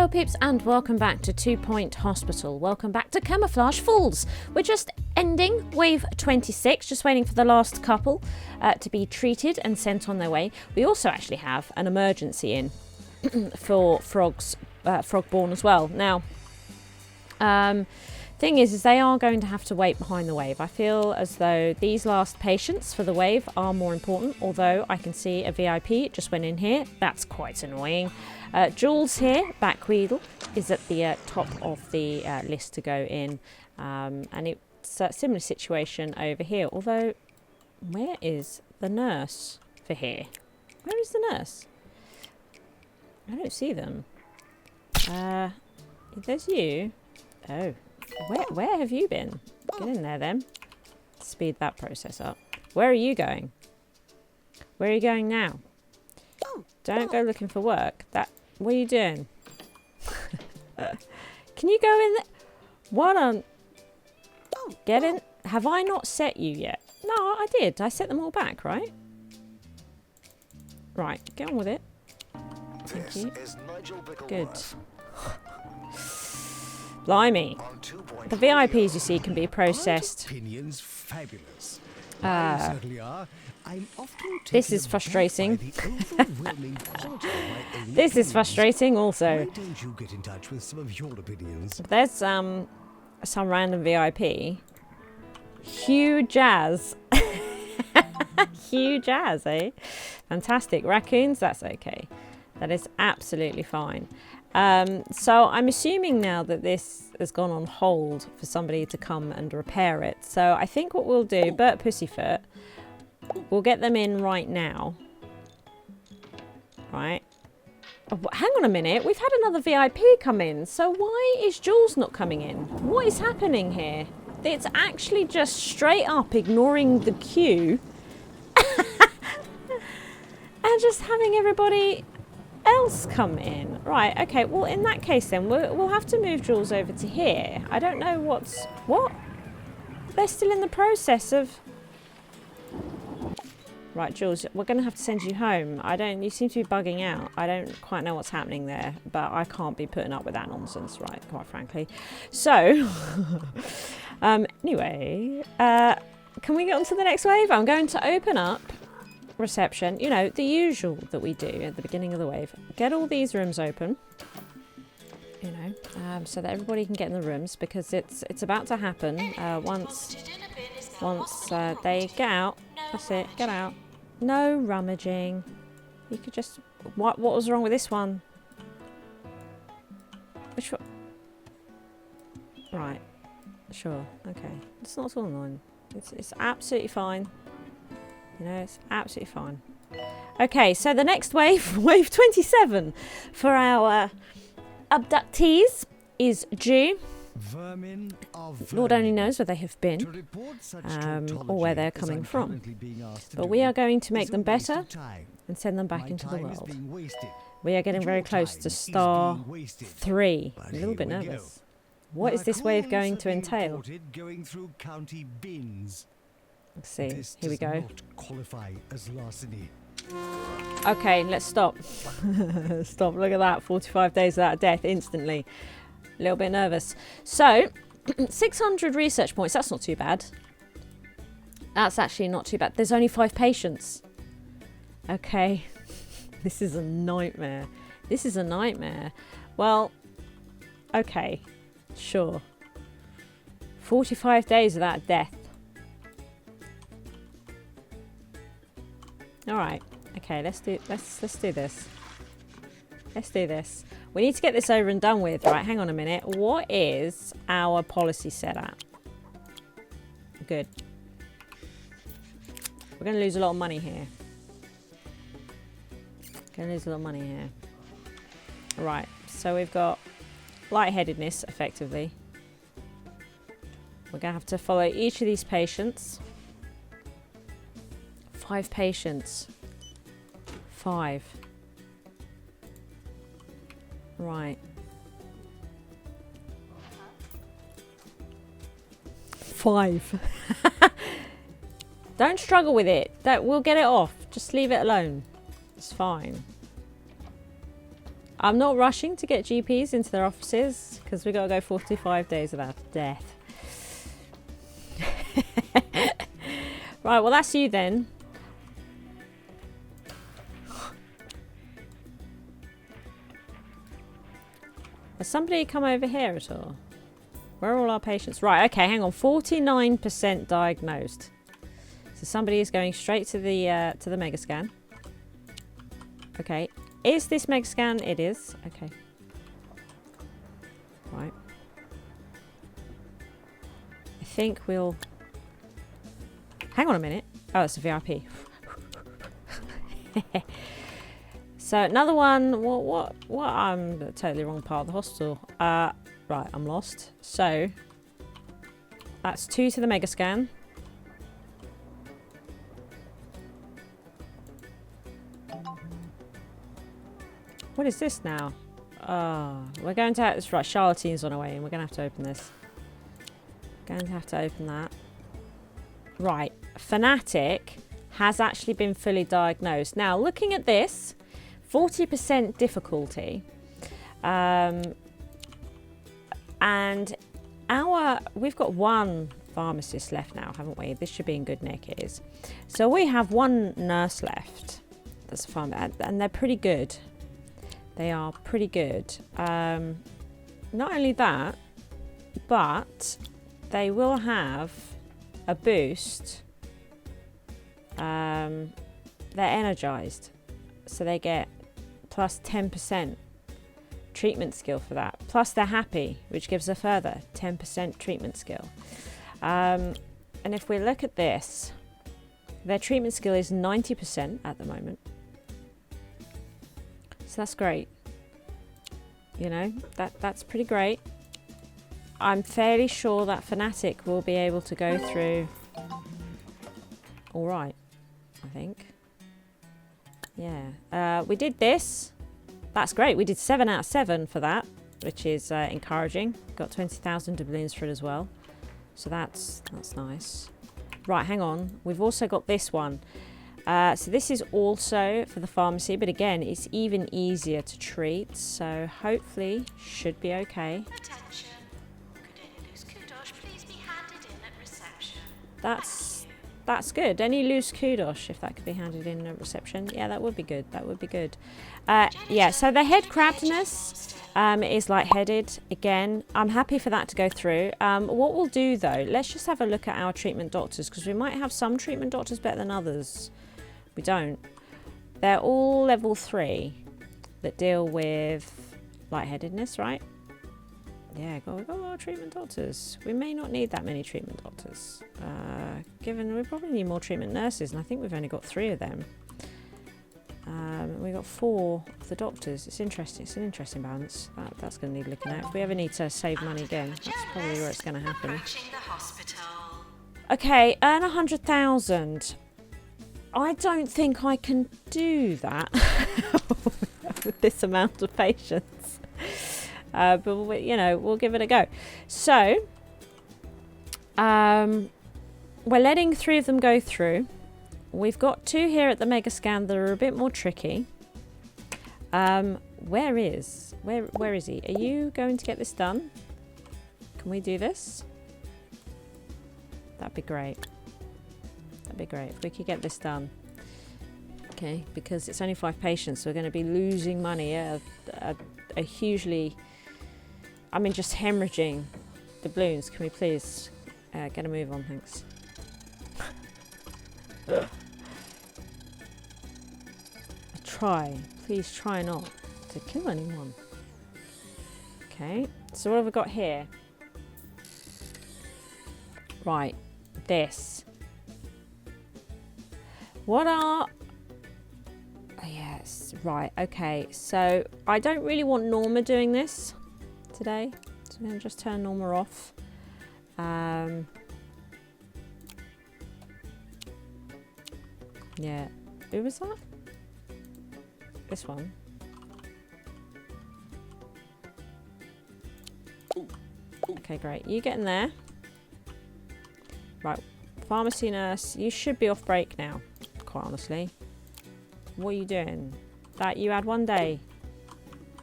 Hello peeps and welcome back to 2 Point Hospital. Welcome back to Camouflage Falls. We're just ending wave 26, just waiting for the last couple to be treated and sent on their way. We also actually have an emergency in for frogs, frog-born as well. Now, thing is they are going to have to wait behind the wave. I feel as though these last patients for the wave are more important, although I can see a VIP just went in here. That's quite annoying. Jules here, Backweedle, is at the top of the list to go in, and it's a similar situation over here, although where is the nurse for here? Where is the nurse? I don't see them. There's you. Oh, where have you been? Get in there then. Speed that process up. Where are you going? Where are you going now? Don't go looking for work. What are you doing? Can you go in there? What on? Get in. Have I not set you yet? No, I did. I set them all back, right? Right, get on with it. Thank you. Good. Blimey. The VIPs, you see, can be processed. This is frustrating. This is frustrating also. There's some random VIP. Huge as. Huge as, eh? Fantastic. Raccoons, that's okay. That is absolutely fine. So I'm assuming now that this has gone on hold for somebody to come and repair it. So I think what we'll do, Bert Pussyfoot, we'll get them in right now. Right. Oh, hang on a minute. We've had another VIP come in. So why is Jules not coming in? What is happening here? It's actually just straight up ignoring the queue. And just having everybody else come in. Right, okay. Well, in that case then, we'll have to move Jules over to here. I don't know what? They're still in the process of... Right, Jules, we're going to have to send you home. You seem to be bugging out. I don't quite know what's happening there, but I can't be putting up with that nonsense, right, quite frankly. So, anyway, can we get on to the next wave? I'm going to open up reception. You know, the usual that we do at the beginning of the wave. Get all these rooms open, you know, so that everybody can get in the rooms, because it's about to happen once they get out. That's it, get out. No rummaging. You could just... What was wrong with this one? Which one? Right. Sure. Okay. It's not at all annoying. It's absolutely fine. You know, it's absolutely fine. Okay, so the next wave, wave 27, for our abductees is due. Lord only knows where they have been, or where they're coming from. But we are going to make them better and send them back into the world. We are getting very close to star 3. I'm a little bit nervous. What is this wave going to entail? Let's see. Here we go. Okay, let's stop. Stop. Look at that. 45 days without death instantly. A little bit nervous. So, 600 research points. That's not too bad. That's actually not too bad. There's only 5 patients. Okay. This is a nightmare. This is a nightmare. Well, okay. Sure. 45 days without death. All right. Okay, let's do this. Let's do this. We need to get this over and done with. Right, hang on a minute. What is our policy set at? Good. We're going to lose a lot of money here. Right, so we've got lightheadedness, effectively. We're going to have to follow each of these patients. 5 patients. 5. Right. 5. Don't struggle with it. We'll get it off. Just leave it alone. It's fine. I'm not rushing to get GPs into their offices because we've got to go 45 days without death. Right, well that's you then. Has somebody come over here at all? Where are all our patients? Right, okay, hang on. 49% diagnosed. So somebody is going straight to the mega scan. Okay. Is this mega scan? It is. Okay. Right. I think we'll... Hang on a minute. Oh, it's a VIP. So another one. What? I'm the totally wrong part of the hospital. Right, I'm lost. So that's 2 to the mega scan. What is this now? We're going to have... Right, Charlatine's on her way and we're going to have to open this. Going to have to open that. Right, Fanatic has actually been fully diagnosed. Now, looking at this, 40% difficulty. And we've got 1 pharmacist left now, haven't we? This should be in good nick, it is. So we have 1 nurse left. That's a pharmacist, and they're pretty good. They are pretty good. Not only that, but they will have a boost. They're energized, so they get plus 10% treatment skill for that. Plus they're happy, which gives a further 10% treatment skill. And if we look at this, their treatment skill is 90% at the moment. So that's great. You know, that's pretty great. I'm fairly sure that Fanatic will be able to go through all right, I think. Yeah, we did this. That's great. We did 7 out of 7 for that, which is encouraging. Got 20,000 doubloons for it as well. So that's nice. Right, hang on. We've also got this one. So this is also for the pharmacy, but again, it's even easier to treat. So hopefully should be okay. Attention. Could any loose kudosh please be handed in at reception? That's good. Any loose kudosh, if that could be handed in at reception. Yeah, that would be good. That would be good. Yeah, so the head crabbedness is lightheaded. Again, I'm happy for that to go through. What we'll do though, let's just have a look at our treatment doctors, because we might have some treatment doctors better than others. We don't. They're all level 3 that deal with lightheadedness, right? Yeah, we've got a lot of treatment doctors. We may not need that many treatment doctors, given we probably need more treatment nurses, and I think we've only got 3 of them. We've got 4 of the doctors. It's interesting. It's an interesting balance. That's going to need looking at. If we ever need to save money again, that's probably where it's going to happen. Okay, earn 100,000. I don't think I can do that with this amount of patients. But we'll give it a go. So we're letting 3 of them go through. We've got 2 here at the mega scan that are a bit more tricky. Where is he? Are you going to get this done? Can we do this? That'd be great. That'd be great if we could get this done. Okay, because it's only 5 patients, so we're going to be losing money at a hugely... I mean, just hemorrhaging doubloons. Can we please get a move on, thanks? Please try not to kill anyone. Okay, so what have we got here? Right, this. What are... Oh, yes, right, okay. So I don't really want Norma doing this today. So I'm going to just turn Norma off. Yeah, who was that? This one. Okay, great. You get in there. Right, pharmacy nurse, you should be off break now, quite honestly. What are you doing? That you had 1 day.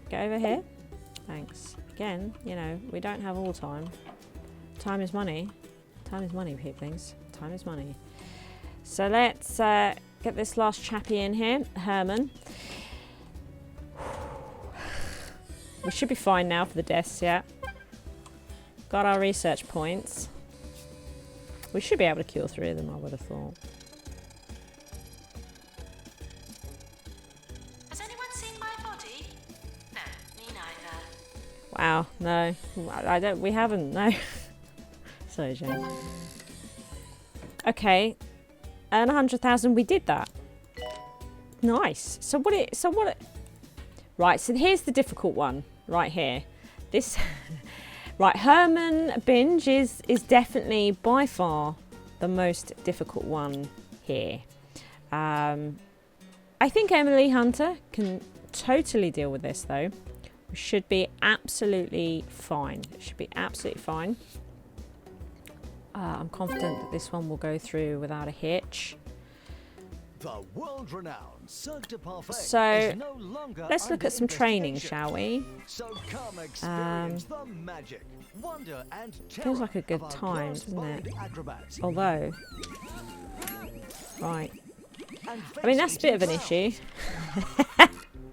get over here. Thanks. Again, you know, we don't have all time. Time is money. Time is money, peeplings. Time is money. So let's get this last chappie in here, Herman. We should be fine now for the deaths, yeah. Got our research points. We should be able to kill 3 of them, I would have thought. Has anyone seen my body? No, me neither. Wow, no. I don't, we haven't, no. Sorry, Jane. Okay. Earn 100,000, we did that. Nice. Right, so here's the difficult one, right here. This, right, Herman Binge is definitely by far the most difficult one here. I think Emily Hunter can totally deal with this though. We should be absolutely fine. It should be absolutely fine. I'm confident that this one will go through without a hitch. The world-renowned Cirque du Parfait So, is no longer let's look under at some training, investigation. shall we? So come experience the magic, wonder, and terror Feels like a good of our time, doesn't it? glass-bodied acrobats. Although, right. And I mean, that's a bit of an face issue.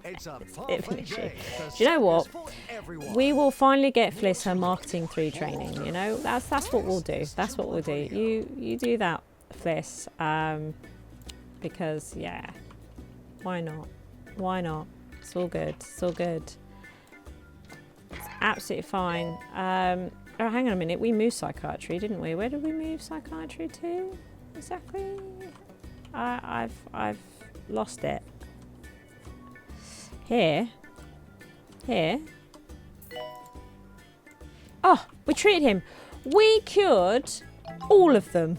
It's a Bit of an parfait issue. day. The Do you know what? Cirque is for everyone. We will finally get Fliss her marketing 3 training. You know, that's what we'll do. That's what we'll do. You do that, Fliss. Because yeah, why not? Why not? It's all good. It's all good. It's absolutely fine. Oh, hang on a minute. We moved psychiatry, didn't we? Where did we move psychiatry to? Exactly. I've lost it. Here. Oh, we treated him. We cured all of them.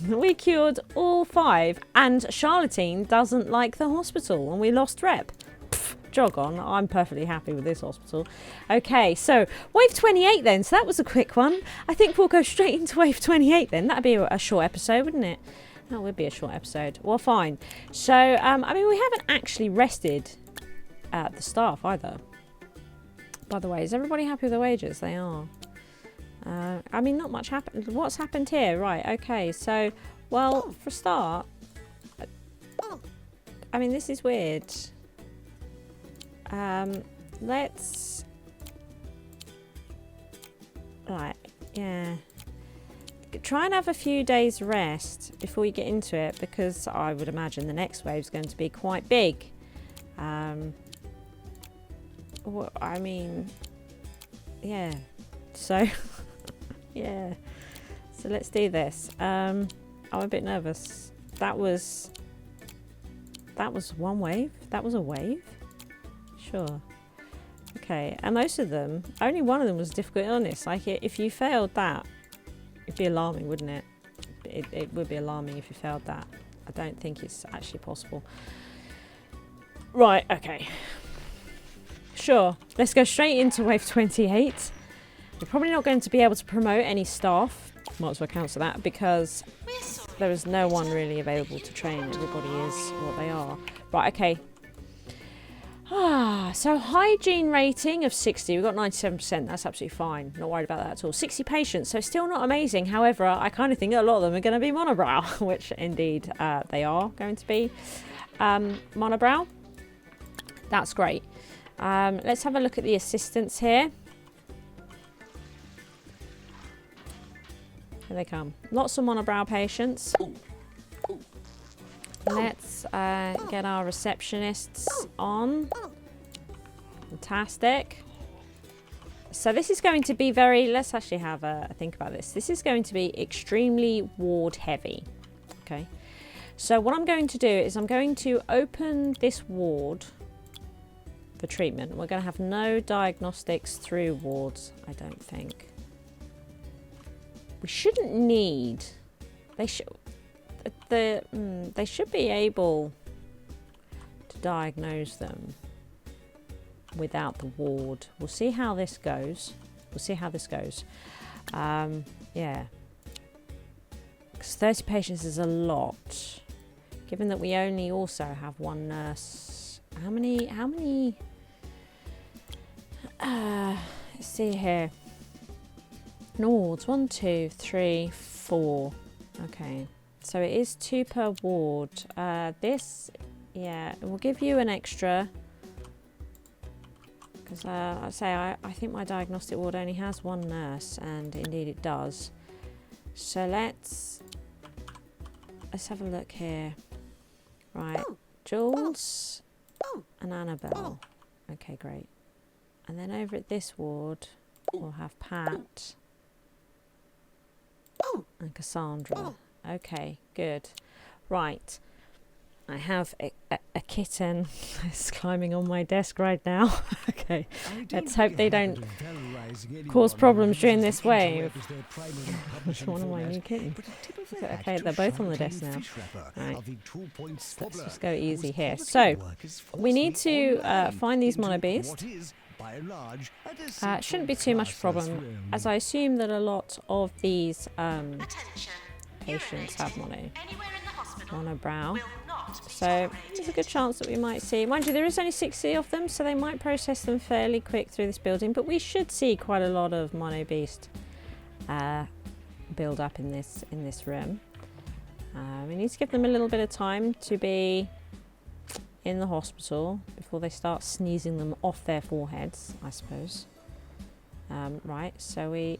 We cured all 5, and Charlatan doesn't like the hospital, and we lost rep. Pff, jog on. I'm perfectly happy with this hospital. Okay, so wave 28 then. So that was a quick one. I think we'll go straight into wave 28 then. That'd be a short episode, wouldn't it? That would be a short episode. Well, fine. So, I mean, we haven't actually rested the staff either. By the way, is everybody happy with the wages? They are. I mean, not much happened. What's happened here? Right, okay. So, well, for a start, I mean, this is weird. Let's... Right, yeah. Try and have a few days rest before you get into it, because I would imagine the next wave is going to be quite big. Well, I mean, yeah. So, yeah. So let's do this. I'm a bit nervous. That was one wave. That was a wave. Sure. Okay. And most of them, only one of them was difficult illness. Like if you failed that, it'd be alarming, wouldn't it? It would be alarming if you failed that. I don't think it's actually possible. Right. Okay. Sure, let's go straight into wave 28. We're probably not going to be able to promote any staff. Might as well cancel that, because We're sorry. there is no one really available to train. Everybody is what they are. Right, okay. So hygiene rating of 60. We've got 97%. That's absolutely fine. Not worried about that at all. 60 patients, so still not amazing. However, I kind of think a lot of them are going to be monobrow, which indeed they are going to be monobrow. That's great. Let's have a look at the assistants here. Here they come. Lots of monobrow patients. Let's get our receptionists on. Fantastic. So this is going to be very... Let's actually have a think about this. This is going to be extremely ward heavy. Okay. So what I'm going to do is I'm going to open this ward for treatment. We're going to have no diagnostics through wards, I don't think. We shouldn't need... They should be able to diagnose them without the ward. We'll see how this goes. Yeah. Because 30 patients is a lot. Given that we only also have one nurse. How many Let's see here. No wards. 1, 2, 3, 4. Okay. So it is 2 per ward. This, yeah, it will give you an extra. Because I think my diagnostic ward only has 1 nurse, and indeed it does. So let's have a look here. Right, Jules and Annabelle. Okay, great. And then over at this ward, we'll have Pat and Cassandra. Okay, good. Right. I have a kitten that's climbing on my desk right now. Okay, let's hope they don't cause problems during this wave. That's one of my new kittens. Okay, they're both on the desk now. Right, let's just go easy here. So, we need to find these Monobeast. Shouldn't be too much of a problem, as I assume that a lot of these patients have monobrow. So there's a good chance that we might see. Mind you, there is only 60 of them, so they might process them fairly quick through this building. But we should see quite a lot of Monobeast build up in this room. We need to give them a little bit of time to be in the hospital before they start sneezing them off their foreheads, I suppose. Right, so we're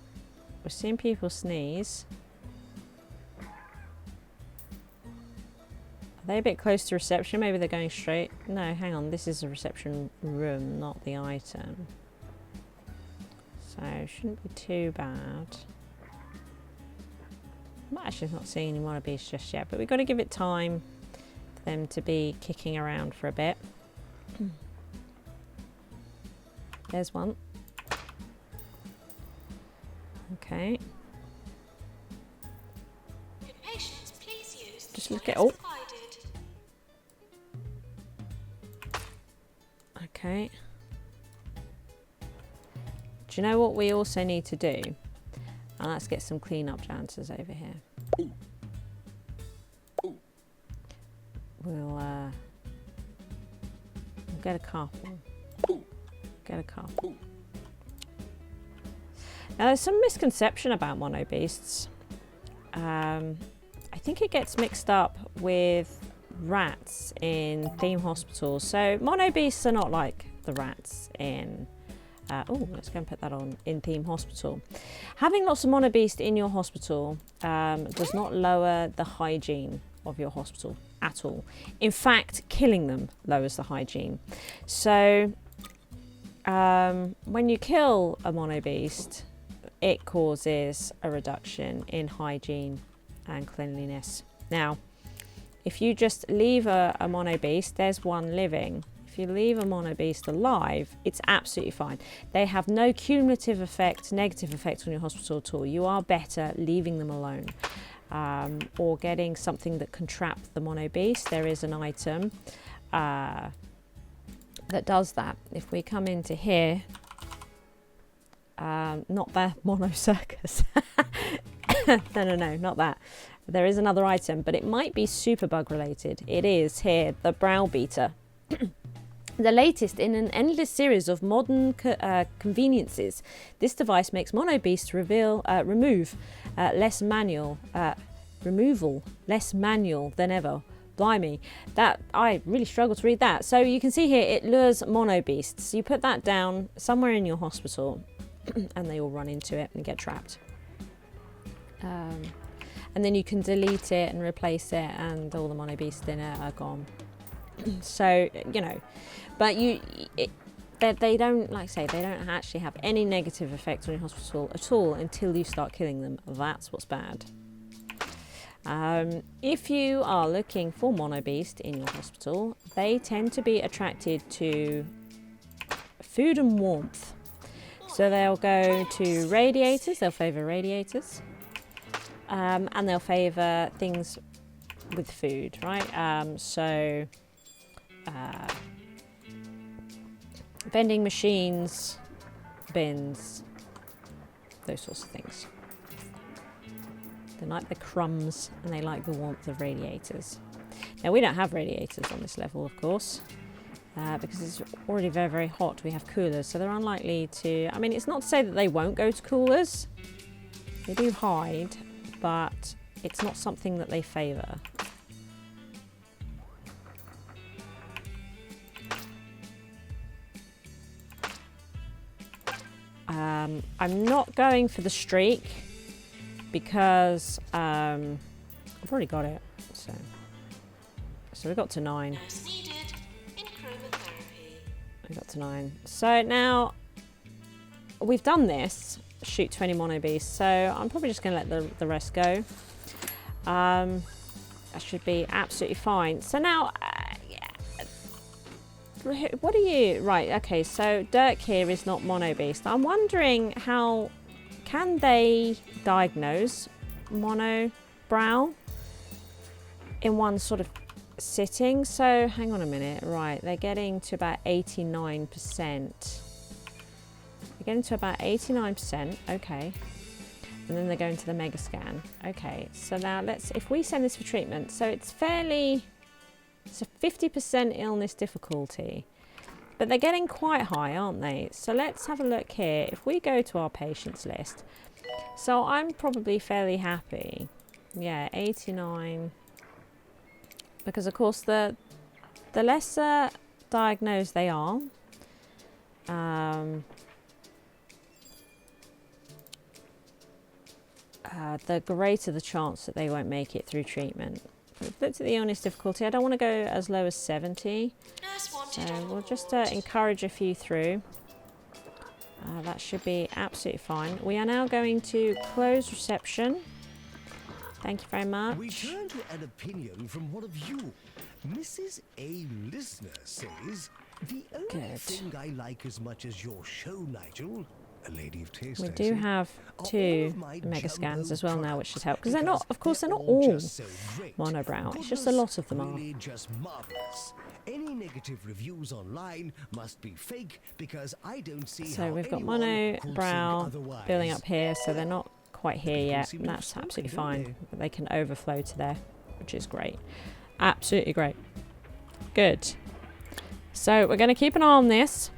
seeing people sneeze. Are they a bit close to reception? Maybe they're going straight. No, hang on. This is a reception room, not the item. So, shouldn't be too bad. I'm actually not seeing any Monobeast just yet, but we've got to give it time for them to be kicking around for a bit. There's one. Okay. Just look at... Oh! Okay. Do you know what we also need to do? And let's get some clean-up janitors over here. We'll get a couple. Get a couple. Now, there's some misconception about Monobeasts. I think it gets mixed up with rats in theme hospitals. So Monobeasts are not like the rats in let's go and put that on in theme hospital. Having lots of Monobeast in your hospital does not lower the hygiene of your hospital at all. In fact, killing them lowers the hygiene. So when you kill a Monobeast, it causes a reduction in hygiene and cleanliness. Now, if you just leave a Monobeast, there's one living. If you leave a Monobeast alive, it's absolutely fine. They have no cumulative effect, negative effect on your hospital at all. You are better leaving them alone. Or getting something that can trap the Monobeast. There is an item that does that. If we come into here, not the Mono Circus. No, not that. There is another item, but it might be superbug related. It is here, the Browbeater. The latest in an endless series of modern conveniences. This device makes Monobeast removal less manual than ever. Blimey, that I really struggle to read that. So you can see here it lures Monobeasts. You put that down somewhere in your hospital and they all run into it and get trapped. And then you can delete it and replace it and all the Monobeasts in it are gone. So, you know, but they don't, like I say, they don't actually have any negative effect on your hospital at all until you start killing them. That's what's bad. If you are looking for Monobeast in your hospital, they tend to be attracted to food and warmth. So they'll go to radiators, they'll favour radiators, and they'll favour things with food, right? Vending machines, bins, those sorts of things. They like the crumbs and they like the warmth of radiators. Now, we don't have radiators on this level, of course. because it's already very, very hot. We have coolers, so they're unlikely to... I mean, it's not to say that they won't go to coolers. They do hide, but it's not something that they favour. I'm not going for the streak because I've already got it. So we got to 9. Nurse needed in chromotherapy. We got to 9. So now we've done this. Shoot 20 Monobeast. So I'm probably just going to let the rest go. That should be absolutely fine. So now, what are you? Right, okay, so Dirk here is not Monobeast. I'm wondering how can they diagnose monobrow in one sort of sitting? So hang on a minute. Right, they're getting to about 89%. They're getting to about 89%. Okay. And then they're going to the mega scan. Okay, so now if we send this for treatment, so it's a 50% illness difficulty, but they're getting quite high, aren't they? So let's have a look here. If we go to our patients list, so I'm probably fairly happy. Yeah, 89. Because of course the lesser diagnosed they are, the greater the chance that they won't make it through treatment. We've looked at the illness difficulty. I don't want to go as low as 70. So we'll just encourage a few through. That should be absolutely fine. We are now going to close reception. Thank you very much. We turn to an opinion from one of you. Mrs. A. Listener says, the only thing I like as much as your show, Nigel, a lady of taste, We do have 2 mega scans as well now, which should help. Because they're not, of course, they're not all monobrow. It's just a lot of them are. Really just marvelous. Any negative reviews online must be fake because I don't see So how we've got anyone could think monobrow otherwise. building up here, so they're not quite here yet. And that's absolutely fine. But they can overflow to there, which is great. Absolutely great. Good. So we're going to keep an eye on this.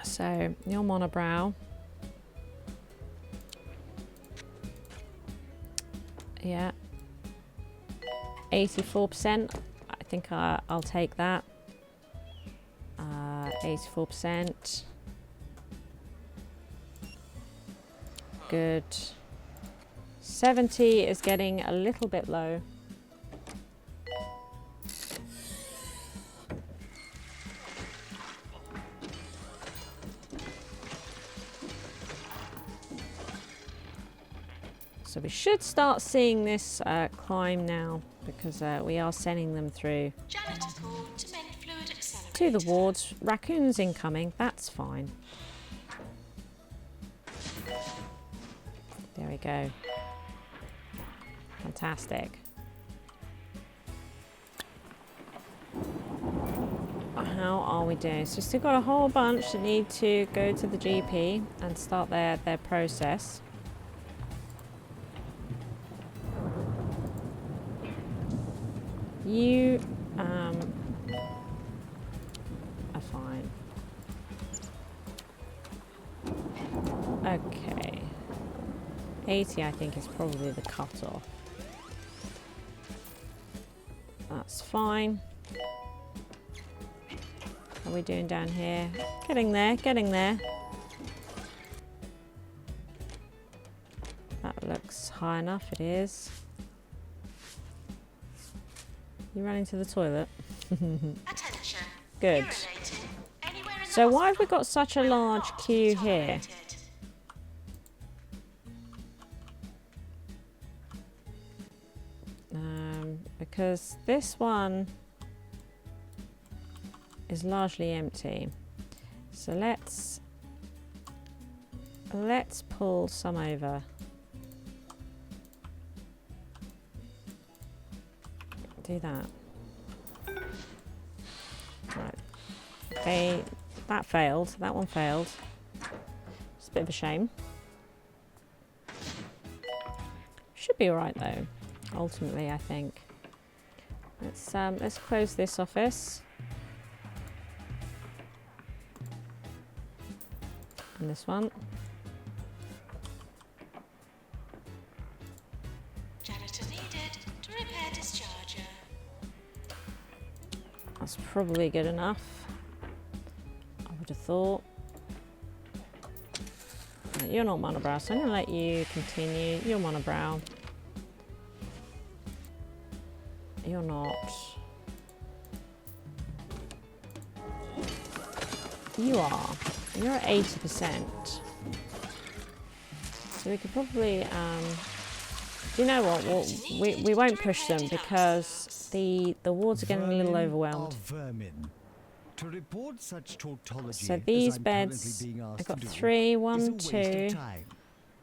So your monobrow. Yeah. 84%. I think I'll take that. 84%. Good. 70 is getting a little bit low. So we should start seeing this climb now because we are sending them through Janitor called to mend fluid accelerator. to the wards. Raccoons incoming, that's fine. There we go. Fantastic. How are we doing? So we've still got a whole bunch that need to go to the GP and start their process. You are fine. Okay. 80 I think is probably the cutoff. That's fine. How are we doing down here? Getting there, getting there. That looks high enough, it is. You running to the toilet? Attention. Good. Urinating. Anywhere in the So why have we hospital got such a will large not queue be here? tolerated. Because this one is largely empty. So let's pull some over. Do that. Right. Okay, that failed. That one failed. It's a bit of a shame. Should be alright though, ultimately, I think. Let's close this office. And this one. Janitor needed to repair discharger. That's probably good enough. I would have thought. Right, you're not monobrow, so I'm going to let you continue. You're monobrow. You're not. You are. You're at 80%. So we could probably, do you know what? We won't push them because the wards are getting a little overwhelmed. To report such tautology So these as I'm beds, currently being asked I've got to do 3, is 1, a waste 2, of time.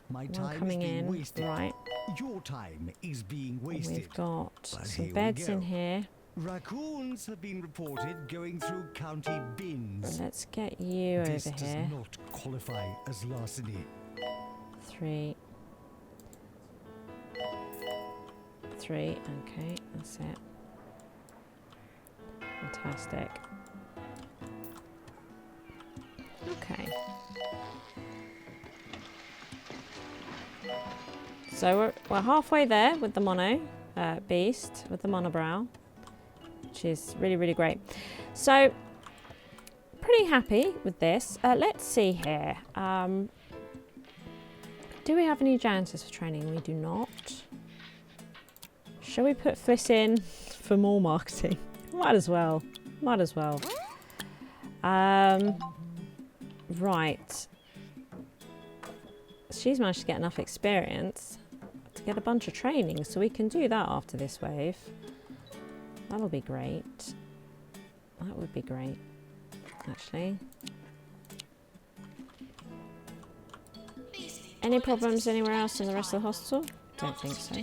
My one time coming is being in. wasted. Right. Your time is being wasted. We've got But some here we beds in go. here. Raccoons have been reported going through county bins. Let's get you This over does here. not qualify as larceny. 3. 3. Okay, that's it. Fantastic. Okay. So we're halfway there with the mono beast, with the monobrow, which is really, really great. So pretty happy with this. Let's see here. Do we have any janitors for training? We do not. Shall we put Fliss in for more marketing? Might as well. Might as well. Right. She's managed to get enough experience to get a bunch of training, so we can do that after this wave. That'll be great. That would be great, actually. Any problems anywhere else in the rest of the hospital? Don't think so.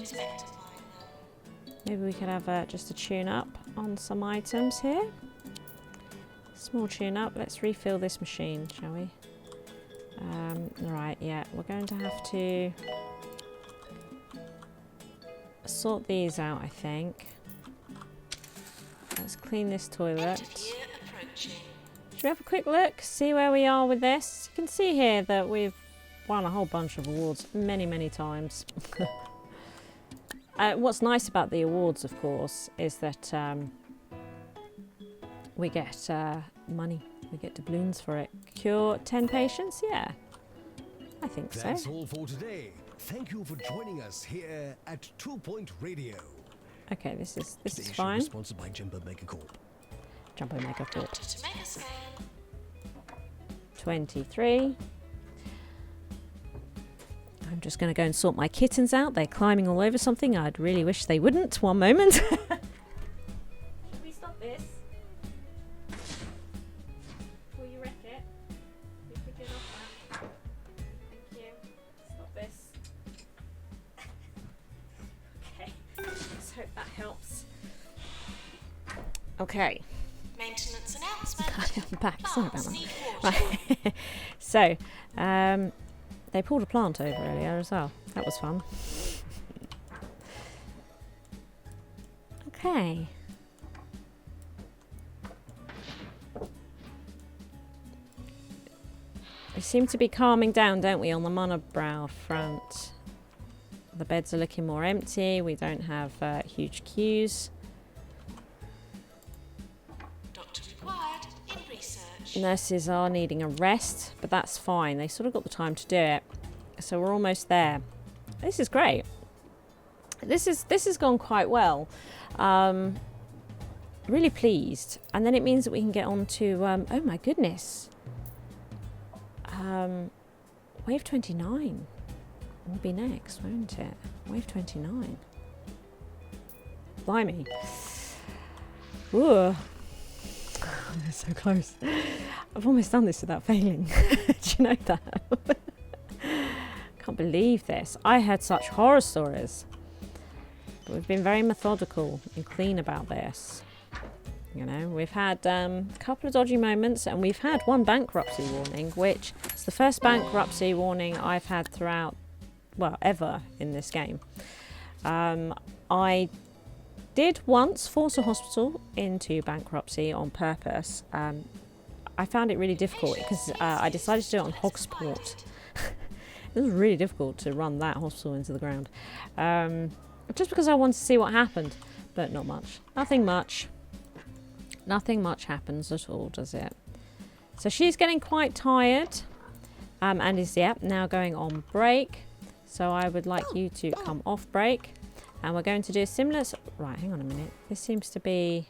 Maybe we could have just a tune-up on some items here. Small tune-up. Let's refill this machine, shall we? Right, yeah. We're going to have to sort these out, I think. Let's clean this toilet. Should we have a quick look? See where we are with this? You can see here that we've won a whole bunch of awards many, many times. What's nice about the awards, of course, is that we get money. We get doubloons for it. Cure 10 patients? Yeah, I think so. That's all for today. Thank you for joining us here at 2 Point Radio. Okay, this is Station fine. Sponsored by Jumbo Megacorp. Jumbo Mega Corp. Doctor to make a scan. 23. I'm just going to go and sort my kittens out. They're climbing all over something. I'd really wish they wouldn't. One moment. Should we stop this? Before you wreck it? We pick it off that. Thank you. Stop this. Okay. Let's hope that helps. Okay. Maintenance announcement. I'm back. Sorry about Plants that. need water. Right. So, they pulled a plant over earlier as well. That was fun. Okay. We seem to be calming down, don't we, on the monobrow front. The beds are looking more empty. We don't have huge queues. Doctor required in research. Nurses are needing a rest, but that's fine. They sort of got the time to do it. So we're almost there. This is great. This has gone quite well. Really pleased. And then it means that we can get on to, oh my goodness. Wave 29 will be next, won't it? Wave 29. Blimey. Ooh. They're so close. I've almost done this without failing. Do you know that? Can't believe this. I heard such horror stories. But we've been very methodical and clean about this. You know, we've had a couple of dodgy moments, and we've had one bankruptcy warning, which is the first bankruptcy warning I've had throughout, well, ever in this game. I did once force a hospital into bankruptcy on purpose. I found it really difficult because I decided to do it on Hogsport. It was really difficult to run that hospital into the ground. Just because I wanted to see what happened. But not much. Nothing much. Nothing much happens at all, does it? So she's getting quite tired. And is, now going on break. So I would like you to come off break. And we're going to do a similar... Right, hang on a minute. This seems to be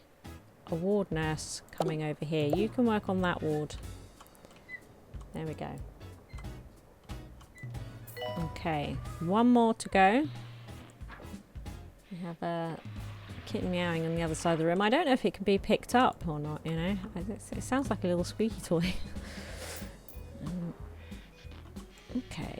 a ward nurse coming over here. You can work on that ward. There we go. Okay, one more to go. We have a kitten meowing on the other side of the room. I don't know if it can be picked up or not, you know. It sounds like a little squeaky toy. Okay.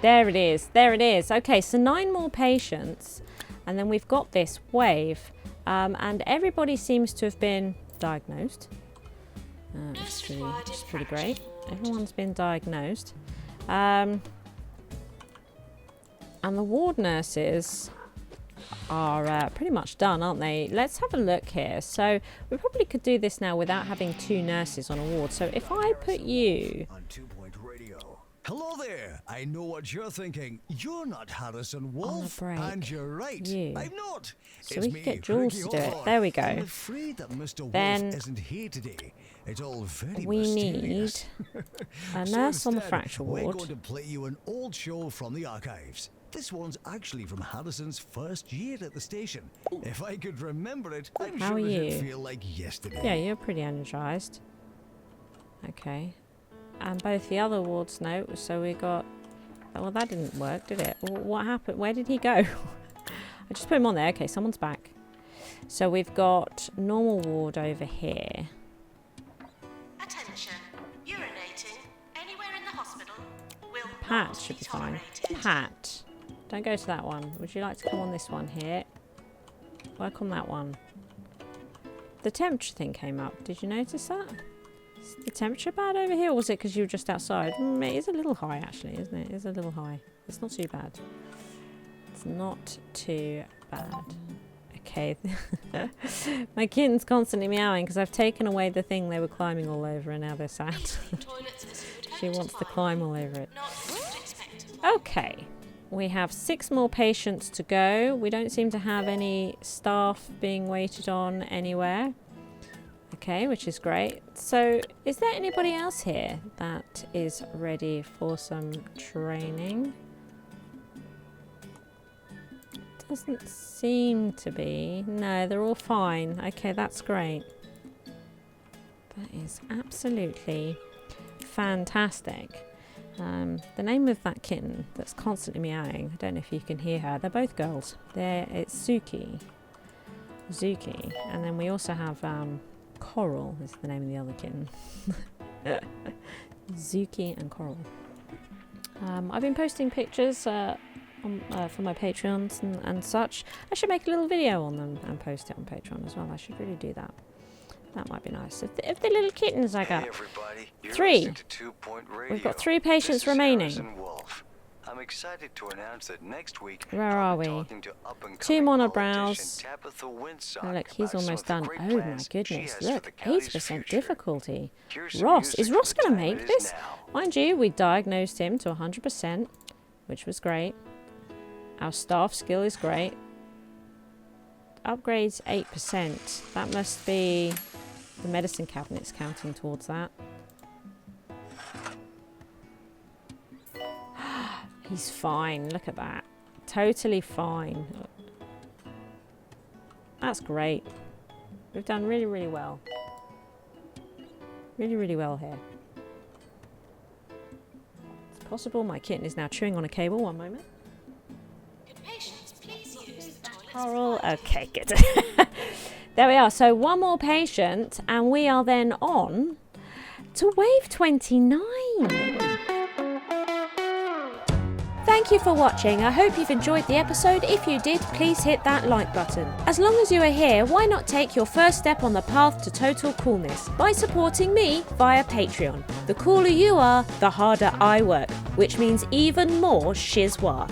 There it is. There it is. Okay, so 9 more patients. And then we've got this wave. And everybody seems to have been diagnosed. Which is pretty great. Everyone's been diagnosed. And the ward nurses are pretty much done, aren't they? Let's have a look here. So we probably could do this now without having 2 nurses on a ward. So if I put you... On 2-Point Radio. Hello there. I know what you're thinking. You're not Harrison Wolf. And you're right. I'm not. So we can get Jules to do it. There we go. I'm afraid that Mr. Then Wolf isn't here today. It's all very we mysterious. need a nurse on the fracture We're ward. going to play you an old show from the archives. This one's actually from Harrison's first year at the station. If I could remember it, I'm How sure are it'd you? feel like yesterday. Yeah, you're pretty energized. Okay. And both the other wards, no. So we got... Well, that didn't work, did it? What happened? Where did he go? I just put him on there. Okay, someone's back. So we've got normal ward over here. Attention. Urinating anywhere in the hospital will Pat not should be be fine. tolerated. Pat. Don't go to that one. Would you like to come on this one here? Work on that one. The temperature thing came up. Did you notice that? Is the temperature bad over here, or was it because you were just outside? It is a little high, actually, isn't it? It is a little high. It's not too bad. It's not too bad. Okay. My kitten's constantly meowing because I've taken away the thing they were climbing all over and now they're sad. She wants to climb all over it. Okay. We have 6 more patients to go. We don't seem to have any staff being waited on anywhere. Okay, which is great. So, is there anybody else here that is ready for some training? Doesn't seem to be. No, they're all fine. Okay, that's great. That is absolutely fantastic. The name of that kitten that's constantly meowing, I don't know if you can hear her. They're both girls. It's Zuki. Zuki. And then we also have Coral is the name of the other kitten. Zuki and Coral. I've been posting pictures for my Patreons and such. I should make a little video on them and post it on Patreon as well. I should really do that. That might be nice. If the little kittens I got. Hey 3. We've got 3 patients remaining. I'm excited to announce that next week Where are we? 2 monobrows. Oh, look, he's almost done. Oh my goodness, look, 80% difficulty. Ross, is Ross going to make this? Mind you, we diagnosed him to 100%, which was great. Our staff skill is great. Upgrades 8%. That must be the medicine cabinets counting towards that. He's fine. Look at that. Totally fine. That's great. We've done really, really well. Really, really well here. It's possible my kitten is now chewing on a cable. One moment. Good patients, please use the toilets. Coral. Okay, good. There we are. So 1 more patient and we are then on to wave 29. Thank you for watching. I hope you've enjoyed the episode. If you did, please hit that like button. As long as you are here, why not take your first step on the path to total coolness by supporting me via Patreon. The cooler you are, the harder I work, which means even more SHIZWAH.